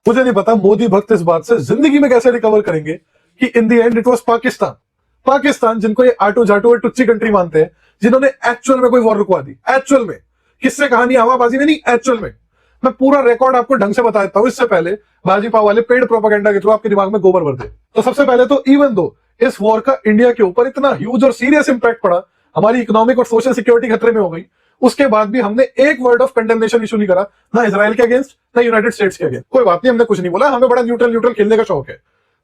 मुझे नहीं पता मोदी भक्त इस बात से जिंदगी में कैसे रिकवर करेंगे कि in the end it was Pakistan. Pakistan जिनको ये आटू झाटू और टुच्ची कंट्री मानते हैं, जिन्होंने एक्चुअल में कोई वॉर रुकवा दी, एक्चुअल में, किससे कहानी हवाबाजी में नहीं, एक्चुअल में। मैं पूरा रिकॉर्ड आपको ढंग से बता देता हूं, इससे पहले बाजी पाव वाले पेड प्रोपेगेंडा के थ्रू आपके दिमाग में गोबर भर दे। तो सबसे पहले तो इवन दो इस वॉर का इंडिया के ऊपर इतना ह्यूज और सीरियस इंपैक्ट पड़ा, हमारी इकोनॉमिक और सोशल सिक्योरिटी खतरे में हो गई, उसके बाद भी हमने एक वर्ड ऑफ कंडेमनेशन इशू नहीं करा, ना इजराइल के अगेंस्ट ना यूनाइटेड स्टेट्स के अगेंस्ट। कोई बात नहीं, हमने कुछ नहीं बोला, हमें बड़ा न्यूट्रल न्यूट्रल खेलने का शौक है।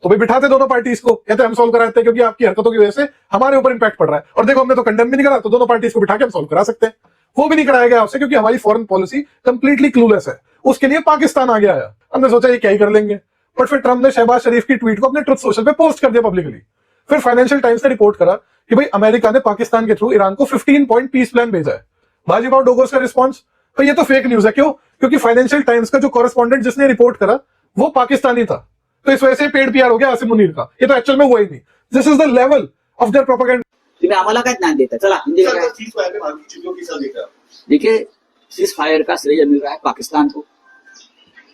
तो भाई बिठाते दोनों पार्टीज को, कहते हम सॉल्व कराते हैं क्योंकि आपकी हरकतों की वजह से हमारे ऊपर इंपैक्ट पड़ रहा है, और देखो हमने तो कंडेम भी नहीं करा, तो दोनों पार्टीज को बिठा के हम सॉल्व करा सकते हैं। वो भी नहीं कराया गया आपसे क्योंकि हमारी फॉरेन पॉलिसी कंप्लीटली क्लूलेस है। उसके लिए पाकिस्तान आ गया आया, हमने सोचा ये क्या ही कर लेंगे, बट फिर ट्रम्प ने शहबाज शरीफ की ट्वीट को अपने ट्रुथ सोशल पे पोस्ट कर दिया पब्लिकली। फिर फाइनेंशियल टाइम्स ने रिपोर्ट करा कि भाई अमेरिका ने पाकिस्तान के थ्रू ईरान को 15 पॉइंट पीस प्लान भेजा है। बाजीबाव डोगोस का रिस्पॉन्स, तो ये तो फेक न्यूज है। क्यों? क्योंकि फाइनेंशियल टाइम्स का जो कॉरेस्पॉन्डेंट जिसने रिपोर्ट करा वो पाकिस्तानी था, तो इस वजह से पेड पीआर हो गया आसिम मुनीर का। ये तो एक्चुअल में हुआ ही नहीं। This is the level of their propaganda. तुम्ही आम्हाला काय ज्ञान देता? चला हिंदी में देखिए, सीज फायर का श्रेय मिल रहा है पाकिस्तान को।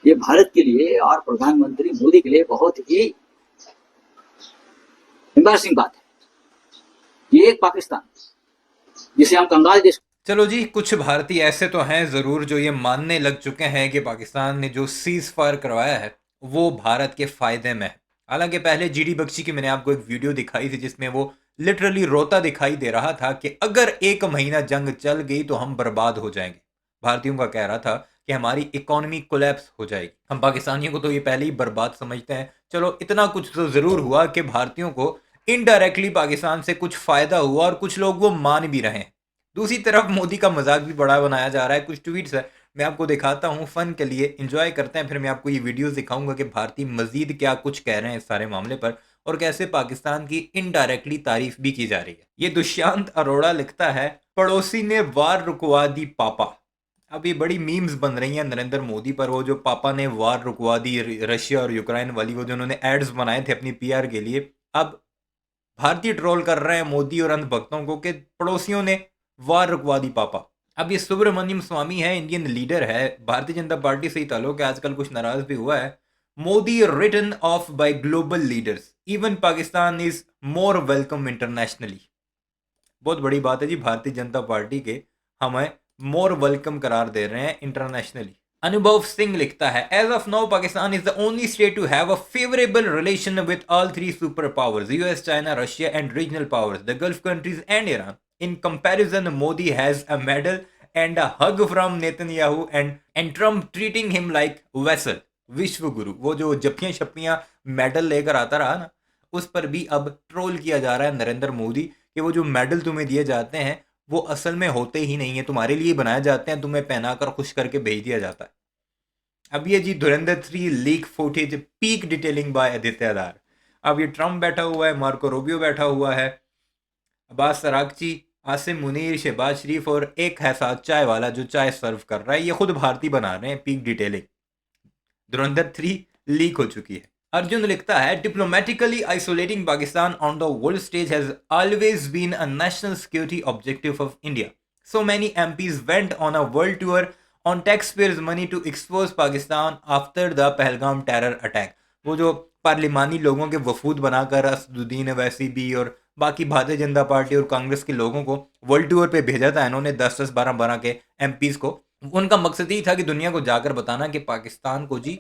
ये भारत के लिए और प्रधानमंत्री मोदी के लिए बहुत ही एम्बैरसिंग बात है। ये एक पाकिस्तान जिसे हम कंगाल देश। चलो जी, कुछ भारतीय ऐसे तो हैं ज़रूर जो ये मानने लग चुके हैं कि पाकिस्तान ने जो सीज़ फायर करवाया है वो भारत के फ़ायदे में है। हालांकि पहले जीडी बख्शी की मैंने आपको एक वीडियो दिखाई थी जिसमें वो लिटरली रोता दिखाई दे रहा था कि अगर 1 महीना जंग चल गई तो हम बर्बाद हो जाएंगे। भारतीयों का कह रहा था कि हमारी इकोनॉमी कोलैप्स हो जाएगी। हम पाकिस्तानियों को तो ये पहले ही बर्बाद समझते हैं। चलो इतना कुछ तो ज़रूर हुआ कि भारतीयों को इनडायरेक्टली पाकिस्तान से कुछ फ़ायदा हुआ और कुछ लोग वो मान भी रहे हैं। दूसरी तरफ मोदी का मजाक भी बड़ा बनाया जा रहा है। कुछ ट्वीट्स है, मैं आपको दिखाता हूँ फन के लिए, एंजॉय करते हैं, फिर मैं आपको ये वीडियोस दिखाऊंगा कि भारतीय मजीद क्या कुछ कह रहे हैं इस सारे मामले पर और कैसे पाकिस्तान की इनडायरेक्टली तारीफ भी की जा रही है। ये दुष्यंत अरोड़ा लिखता है, पड़ोसी ने वार रुकवा दी पापा। अब ये बड़ी मीम्स बन रही हैं नरेंद्र मोदी पर, वो जो पापा ने वार रुकवा दी रशिया और यूक्रेन वाली, वो जो उन्होंने एड्स बनाए थे अपनी पीआर के लिए। अब भारतीय ट्रोल कर रहे हैं मोदी और अंधभक्तों को कि पड़ोसियों ने वार रुकवा दी पापा। अब ये सुब्रमण्यम स्वामी है, इंडियन लीडर है, भारतीय जनता पार्टी से ही ताल्लुक है, आजकल कुछ नाराज भी हुआ है। Modi written off by global leaders, even Pakistan is more welcome internationally. बहुत बड़ी बात है जी, भारतीय जनता पार्टी के हमें मोर वेलकम करार दे रहे हैं इंटरनेशनली। अनुभव सिंह लिखता है, as of now Pakistan is the only state to have a favourable relation with all 3 super powers, US, China, Russia and regional powers, the Gulf countries and Iran. In comparison, Modi has a medal and a hug from Netanyahu and Trump treating him like vessel. विश्व गुरु, वो जो जप्पियां शप्पियां medal लेकर आता रहा ना, उस पर भी अब ट्रोल किया जा रहा है नरेंद्र मोदी कि वो जो मेडल तुम्हें दिए जाते हैं वो असल में होते ही नहीं है, तुम्हारे लिए बनाए जाते हैं, तुम्हें पहनाकर खुश करके भेज दिया जाता है। अब ये जी Dhurandhar 3 leak footage, peak detailing by Aditya Dhar. अब ये ट्रम्प बैठा हुआ है, मार्को रूबियो बैठा हुआ है, अब्बास अरागची, आसिम मुनीर, शहबाज शरीफ और एक है साथ चाय वाला जो चाय सर्व कर रहा है। ये खुद भारतीय बना रहे हैं पीक डिटेलिंग। धुरंधर 3 लीक हो चुकी है। अर्जुन लिखता है, diplomatically isolating Pakistan on the world stage has always been a national security objective of India. So many MPs went on a world tour on taxpayers money to expose Pakistan after the Pahalgam terror attack. वो जो पार्लिमानी लोगों के वफूद बनाकर असदुद्दीन अवैसी भी और बाकी Bharatiya Janata party और कांग्रेस के लोगों को वर्ल्ड टूर पे भेजा था इन्होंने, 10-10, 12-12 के एमपीज को। उनका मकसद यही था कि दुनिया को जाकर बताना कि पाकिस्तान को जी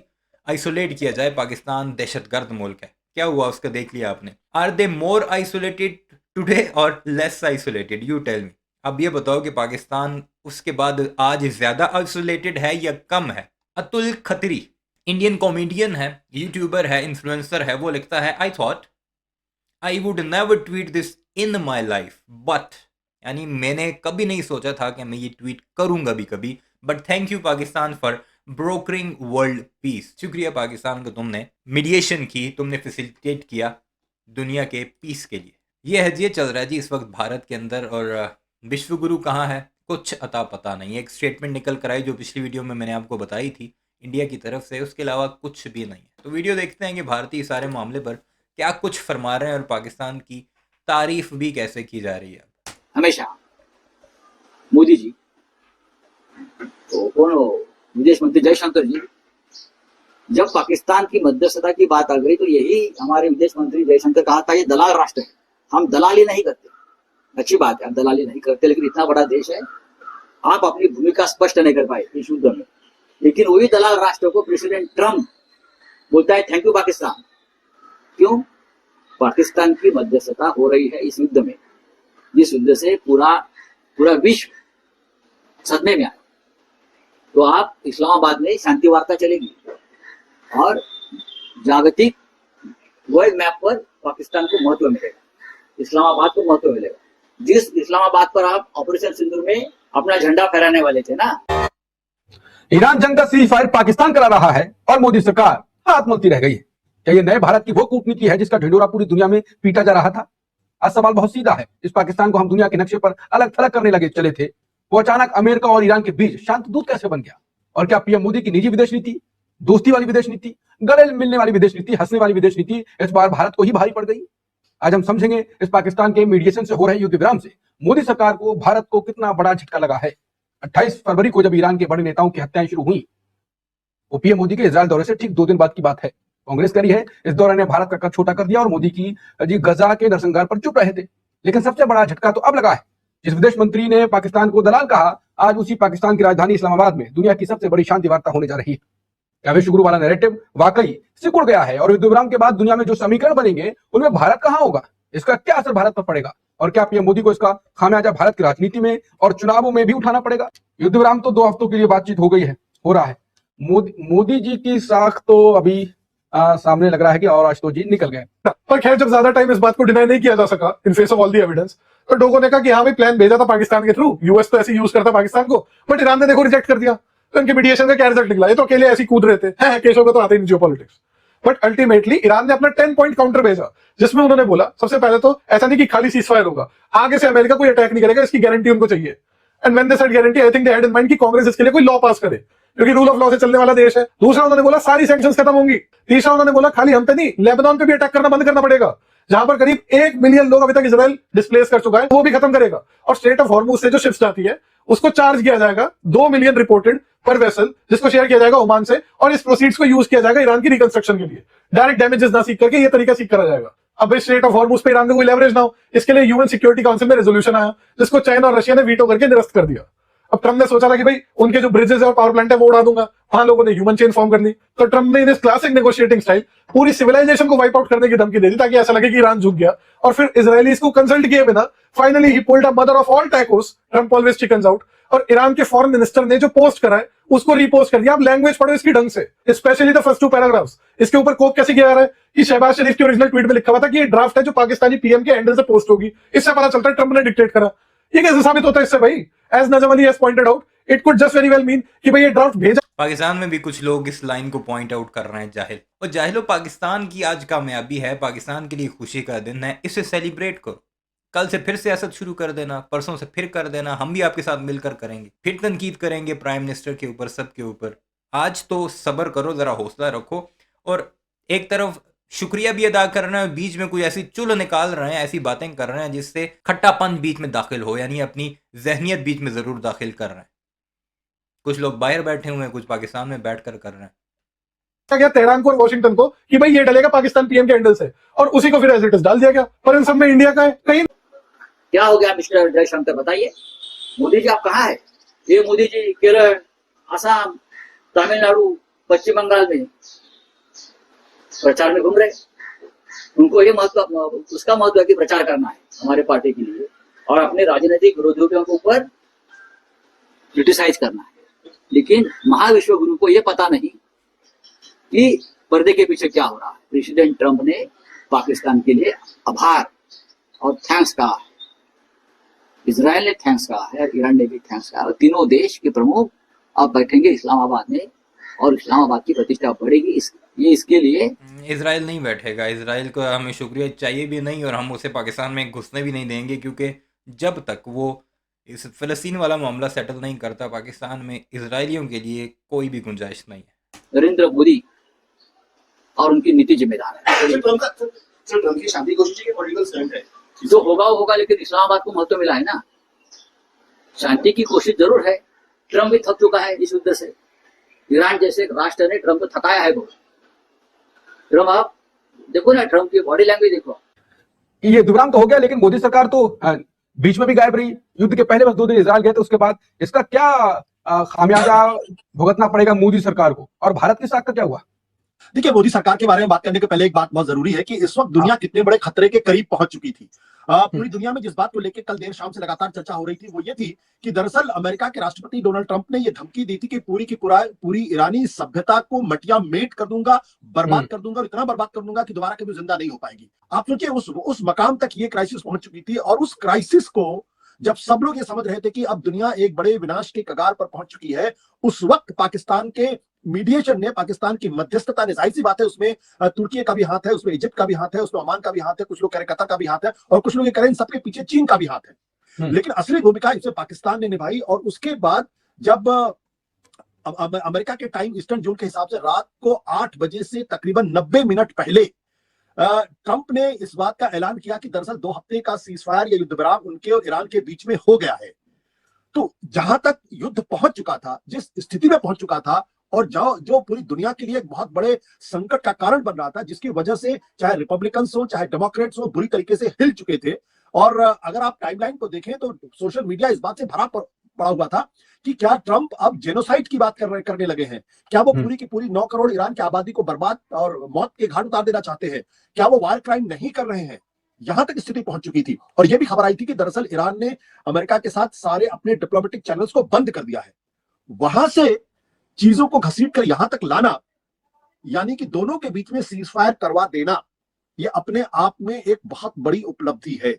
आइसोलेट किया जाए, पाकिस्तान दहशतगर्द मुल्क है। क्या हुआ उसका देख लिया आपने। Are they more isolated today और less isolated, you tell me. अब ये बताओ कि पाकिस्तान उसके बाद आज ज्यादा आइसोलेटेड है या कम है। अतुल खत्री, इंडियन कॉमेडियन है, यूट्यूबर है, इन्फ्लुएंसर है, वो लिखता है, I thought I would never tweet this in my life but, यानी मैंने कभी नहीं सोचा था कि मैं ये ट्वीट करूंगा भी कभी, but thank you Pakistan for brokering world peace. शुक्रिया पाकिस्तान को, तुमने मीडिएशन की, तुमने फैसिलिटेट किया दुनिया के पीस के लिए। ये है जी, ये चल रहा है जी इस वक्त भारत के अंदर। और विश्व गुरु कहाँ है कुछ अता पता नहीं। एक स्टेटमेंट निकल कर आई जो पिछली वीडियो में मैंने आपको बताई थी इंडिया की तरफ से, उसके अलावा कुछ भी नहीं है। तो वीडियो देखते हैं कि भारतीय सारे मामले पर क्या कुछ फरमा रहे हैं और पाकिस्तान की तारीफ भी कैसे की जा रही है। हमेशा मोदी जी तो कौन विदेश मंत्री जयशंकर जी जब पाकिस्तान की मध्यस्थता की बात आ गई तो यही हमारे विदेश मंत्री जयशंकर कहा था, ये दलाल राष्ट्र है, हम दलाली नहीं करते। अच्छी बात है, हम दलाली नहीं करते, लेकिन इतना बड़ा देश है, आप अपनी भूमिका स्पष्ट नहीं कर पाए इस युद्ध में। लेकिन वही दलाल राष्ट्र को प्रेसिडेंट ट्रम्प बोलता है थैंक यू पाकिस्तान। क्यों? पाकिस्तान की मध्यस्थता हो रही है इस युद्ध में, जिस युद्ध से पूरा विश्व सदमे में आया। तो आप इस्लामाबाद में शांति वार्ता चलेगी और जागतिक वर्ल्ड मैप पर पाकिस्तान को महत्व मिलेगा, इस्लामाबाद को महत्व मिलेगा। जिस इस्लामाबाद पर आप ऑपरेशन सिंदूर में अपना झंडा फहराने वाले थे ना। ईरान जंग का सीज फायर पाकिस्तान करा रहा है और मोदी सरकार हाथ मलती रह गई है। क्या ये नए भारत की वो कूटनीति है जिसका ढिंढोरा पूरी दुनिया में पीटा जा रहा था? आज सवाल बहुत सीधा है। इस पाकिस्तान को हम दुनिया के नक्शे पर अलग थलग करने लगे चले थे, वो अचानक अमेरिका और ईरान के बीच शांत दूत कैसे बन गया? और क्या पीएम मोदी की निजी विदेश नीति, दोस्ती वाली विदेश नीति, गले मिलने वाली विदेश नीति, हंसने वाली विदेश नीति इस बार भारत को ही भारी पड़ गई? आज हम समझेंगे इस पाकिस्तान के मीडिएशन से हो रहे युद्ध विराम से मोदी सरकार को भारत को कितना बड़ा झटका लगा है। 28 फरवरी को जब ईरान के बड़े नेताओं की हत्याएं शुरू हुई, वो पीएम मोदी के इजरायल दौरे से ठीक 2 दिन बाद की बात है। कांग्रेस करी है इस दौरे ने भारत का कद छोटा कर दिया और मोदी की गजा के नरसंहार पर चुप रहे थे। लेकिन सबसे बड़ा झटका तो अब लगा है। जिस विदेश मंत्री ने पाकिस्तान को दलाल कहा, आज उसी पाकिस्तान की राजधानी इस्लामाबाद में दुनिया की सबसे बड़ी शांति वार्ता होने जा रही है। क्या विश्वगुरु वाला नैरेटिव वाकई सिकुड़ गया है और युद्ध विराम के बाद दुनिया में जो समीकरण बनेंगे उनमें भारत कहां होगा? इसका क्या असर भारत पर पड़ेगा और क्या पीएम मोदी को इसका खामियाजा भारत की राजनीति में और चुनावों में भी उठाना पड़ेगा? युद्ध विराम तो 2 हफ्तों के लिए बातचीत हो गई है, हो रहा है। मोदी जी की साख तो अभी सामने लग रहा है कि और आज तो जी निकल गए। पर खैर, जब ज्यादा टाइम इस बात को डिनाई नहीं किया जा सका in face of all the evidence, तो लोगों ने कहा कि हाँ भाई प्लान भेजा था पाकिस्तान के थ्रू, यूएस तो ऐसे यूज करता पाकिस्तान को, बट ईरान ने देखो रिजेक्ट कर दिया। तो इनके मीडिएशन का क्या रिजल्ट निकला? ये तो अकेले ऐसे कूद रहे थे, केशव को तो आते ही नहीं जियोपॉलिटिक्स। बट अल्टीमेटली ईरान ने अपना 10 पॉइंट काउंटर भेजा, जिसमें उन्होंने बोला सबसे पहले तो ऐसा नहीं कि खाली सीज फायर होगा, आगे से अमेरिका कोई अटैक नहीं करेगा, इसकी गारंटी उनको चाहिए। And when they said guarantee, I think they had in mind कि कांग्रेस इसके लिए कोई लॉ पास करे, क्योंकि रूल ऑफ लॉ से चलने वाला देश है। दूसरा उन्होंने बोला सारी सैंक्शंस खत्म होंगी। तीसरा उन्होंने बोला खाली हम पे नहीं, लेबनान पे भी अटैक करना बंद करना पड़ेगा, जहां पर करीब 1 मिलियन लोग अभी तक इजराइल डिस्प्लेस कर चुका है, वो भी खत्म करेगा। और स्ट्रेट ऑफ हॉर्मुज से जो शिप्स जाती है उसको चार्ज किया जाएगा 2 मिलियन रिपोर्टेड पर वेसल, जिसको शेयर किया जाएगा ओमान से, और इस प्रोसीड्स को यूज किया जाएगा ईरान की रिकंस्ट्रक्शन के लिए। डायरेक्ट डैमेजेस ना सीख करके ये तरीका सीख करा जाएगा। अब इस स्ट्रेट ऑफ हॉर्मुज पे ईरान का कोई लेवरेज ना हो, इसके लिए यूएन सिक्योरिटी काउंसिल में रेजोल्यूशन आया, जिसको चाइना और रशिया ने वीटो करके निरस्त कर दिया। अब ट्रम्प ने सोचा था कि भाई उनके जो ब्रिजेस है और पावर प्लांट है वो उड़ा दूंगा, वहां लोगों ने ह्यूमन चेन फॉर्म कर ली। तो ट्रम्प ने इन क्लासिक नेगोशिएटिंग स्टाइल पूरी सिविलाइजेशन को वाइप आउट करने की धमकी दे दी, ताकि ऐसा लगे कि ईरान झुक गया। और फिर इजरायलीज को कंसल्ट किए बिना finally he pulled a mother of all tacos, Trump always chickens out, और ईरान के फॉरेन मिनिस्टर ने जो पोस्ट करा है उसको रीपोस्ट कर दिया। आप लैंग्वेज पढ़ो इसकी ढंग से, स्पेशली द फर्स्ट 2 पैराग्राफ्स। इसके ऊपर कोक कैसे किया जा रहा है कि शहबाज शरीफ की ओरिजिनल ट्वीट में लिखा हुआ था कि ये ड्राफ्ट है जो पाकिस्तानी पीएम के हैंडल से पोस्ट होगी। इससे पता चलता है ट्रम्प ने डिक्टेट करा। ये कैसे साबित होता है इससे भाई? As Najam Ali has pointed out, it could just very well mean कि भाई ये ड्राफ्ट भेजा। पाकिस्तान में भी कुछ लोग इस लाइन को पॉइंट आउट कर रहे हैं, जाहिल और जाहिलो, पाकिस्तान की आज कामयाबी है, पाकिस्तान के लिए खुशी का दिन है, इसे सेलिब्रेट करो। कल से फिर सियासत शुरू कर देना, परसों से फिर कर देना, हम भी आपके साथ मिलकर करेंगे, फिर तनकीद करेंगे प्राइम मिनिस्टर के ऊपर, सबके ऊपर। आज तो सब्र करो, जरा हौसला रखो, और एक तरफ शुक्रिया भी अदा कर रहे हैं, बीच में कोई ऐसी चुल निकाल रहे हैं, ऐसी बातें कर रहे हैं जिससे खट्टापन बीच में दाखिल हो, यानी अपनी जहनियत बीच में जरूर दाखिल कर रहे हैं। कुछ लोग बाहर बैठे हुए हैं, कुछ पाकिस्तान में बैठकर कर रहे हैं। गया तेहरान को और वॉशिंगटन को कि भाई ये डलेगा पाकिस्तान पीएम के हैंडल से, और उसी को फिर एज इट इज डाल दिया गया। पर इन सब में इंडिया का है कहीं। क्या हो गया मिस्टर जयशंकर, बताइए। मोदी जी आप कहाँ है? ये मोदी जी केरल, असम, तमिलनाडु, पश्चिम बंगाल में प्रचार में घूम रहे। उनको ये महत्व, उसका महत्व है कि प्रचार करना है हमारे पार्टी के लिए और अपने राजनीतिक विरोधियों के ऊपर क्रिटिसाइज करना है। लेकिन महाविश्व गुरु को ये पता नहीं कि पर्दे के पीछे क्या हो रहा है। प्रेसिडेंट ट्रंप ने पाकिस्तान के लिए आभार और थैंक्स कहा है, इजराइल ने थैंक्स कहा है, ईरान ने भी थैंक्स कहा है। तीनों देश के प्रमुख अब बैठेंगे इस्लामाबाद में और इस्लामाबाद की प्रतिष्ठा बढ़ेगी। ये इसके लिए इजराइल नहीं बैठेगा, इजराइल को हमें शुक्रिया चाहिए भी नहीं और हम उसे पाकिस्तान में घुसने भी नहीं देंगे, क्योंकि जब तक वो इस फ़लस्तीन वाला मामला सेटल नहीं करता, पाकिस्तान में इजरायलियों के लिए कोई भी गुंजाइश नहीं है। नरेंद्र मोदी और उनकी नीति जिम्मेदार है। ट्रंप की शांति कोशिश की पॉलिटिकल स्टंट है, जो होगा वो होगा, लेकिन इस्लामाबाद को महत्व मिला है ना। शांति की कोशिश जरूर है, ट्रंप भी थक चुका है इस युद्ध से, ईरान जैसे एक राष्ट्र ने ट्रम्प को थकाया है बहुत। ट्रम्प, आप देखो ना, ट्रम्प की बॉडी लैंग्वेज देखो। ये दुबराम तो हो गया, लेकिन मोदी सरकार तो बीच में भी गायब रही। युद्ध के पहले बस 2 दिन इजरायल गए थे, उसके बाद इसका क्या खामियाजा भुगतना पड़ेगा मोदी सरकार को, और भारत के साथ का क्या हुआ? देखिए, मोदी सरकार के बारे में बात करने के पहले एक बात बहुत जरूरी है कि इस वक्त दुनिया कितने बड़े खतरे के करीब पहुंच चुकी थी। पूरी दुनिया में जिस बात को लेकर कल देर शाम से लगातार चर्चा हो रही थी वो ये थी कि दरअसल अमेरिका के राष्ट्रपति डोनाल्ड ट्रंप ने ये धमकी दी थी कि पूरी ईरानी सभ्यता को मटिया मेट कर दूंगा, बर्बाद कर दूंगा, और इतना बर्बाद कर दूंगा कि दोबारा कभी जिंदा नहीं हो पाएगी। आप सोचिए, उस मकाम तक ये क्राइसिस पहुंच चुकी थी, और उस क्राइसिस को जब सब लोग ये समझ रहे थे कि अब दुनिया एक बड़े विनाश के कगार पर पहुंच चुकी है, उस वक्त पाकिस्तान के मीडिएशन ने, पाकिस्तान की मध्यस्थता ने, जाहिर सी बात है उसमें तुर्की का भी हाथ है, उसमें इजिप्ट का भी हाथ है, उसमें ओमान का भी हाथ है, कुछ लोग कह रहे कतर का भी हाथ है, और कुछ लोग ये कह रहे हैं इन सबके पीछे चीन का भी हाथ है। लेकिन असली भूमिका इसमें पाकिस्तान ने निभाई। और उसके बाद जब अमेरिका के टाइम ईस्टर्न जोन के हिसाब से रात को 8 बजे से तकरीबन 90 मिनट पहले ट्रंप ने इस बात का ऐलान किया कि दरअसल 2 हफ्ते का सीजफायर या युद्ध विराम उनके और ईरान के बीच में हो गया है। तो जहां तक युद्ध पहुंच चुका था, जिस स्थिति में पहुंच चुका था, और जो पूरी दुनिया के लिए एक बहुत बड़े संकट का कारण बन रहा था, जिसकी वजह से चाहे रिपब्लिकन्स हो चाहे डेमोक्रेट्स हो बुरी तरीके से हिल चुके थे। और अगर आप टाइमलाइन को देखें तो सोशल मीडिया इस बात से भरा पड़ा हुआ था कि क्या ट्रंप अब जेनोसाइड की बात करने लगे हैं? क्या वो पूरी की पूरी 9 करोड़ ईरान की आबादी को बर्बाद और मौत के घाट उतार देना चाहते हैं? क्या वो वार क्राइम नहीं कर रहे हैं? यहां तक स्थिति पहुंच चुकी थी। और यह भी खबर आई थी कि दरअसल ईरान ने अमेरिका के साथ सारे अपने डिप्लोमेटिक चैनल्स को बंद कर दिया है। वहां से चीजों को घसीट कर यहां तक लाना, यानी कि दोनों के बीच में सीज फायर करवा देना, यह अपने आप में एक बहुत बड़ी उपलब्धि है।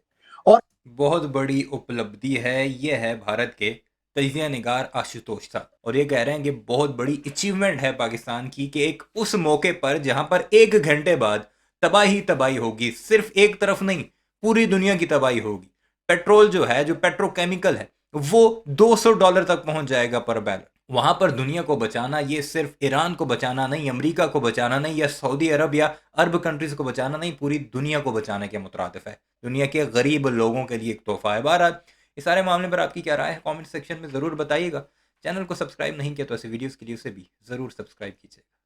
और बहुत बड़ी उपलब्धि है। ये है भारत के तजिया निगार आशुतोष साहब, और ये कह रहे हैं कि बहुत बड़ी अचीवमेंट है पाकिस्तान की कि एक उस मौके पर जहां पर 1 घंटे बाद तबाही होगी, सिर्फ एक तरफ नहीं पूरी दुनिया की तबाही होगी। पेट्रोल जो है, जो पेट्रोकेमिकल है, वो $200 तक पहुंच जाएगा पर बैरल। वहां पर दुनिया को बचाना, ये सिर्फ ईरान को बचाना नहीं, अमेरिका को बचाना नहीं, या सऊदी अरब या अरब कंट्रीज को बचाना नहीं, पूरी दुनिया को बचाने के मुतरादिफ है। दुनिया के गरीब लोगों के लिए एक तोहफा है। बहरहाल इस सारे मामले पर आपकी क्या राय है, कमेंट सेक्शन में ज़रूर बताइएगा। चैनल को सब्सक्राइब नहीं किया तो ऐसे वीडियोस के लिए उसे भी ज़रूर सब्सक्राइब कीजिएगा।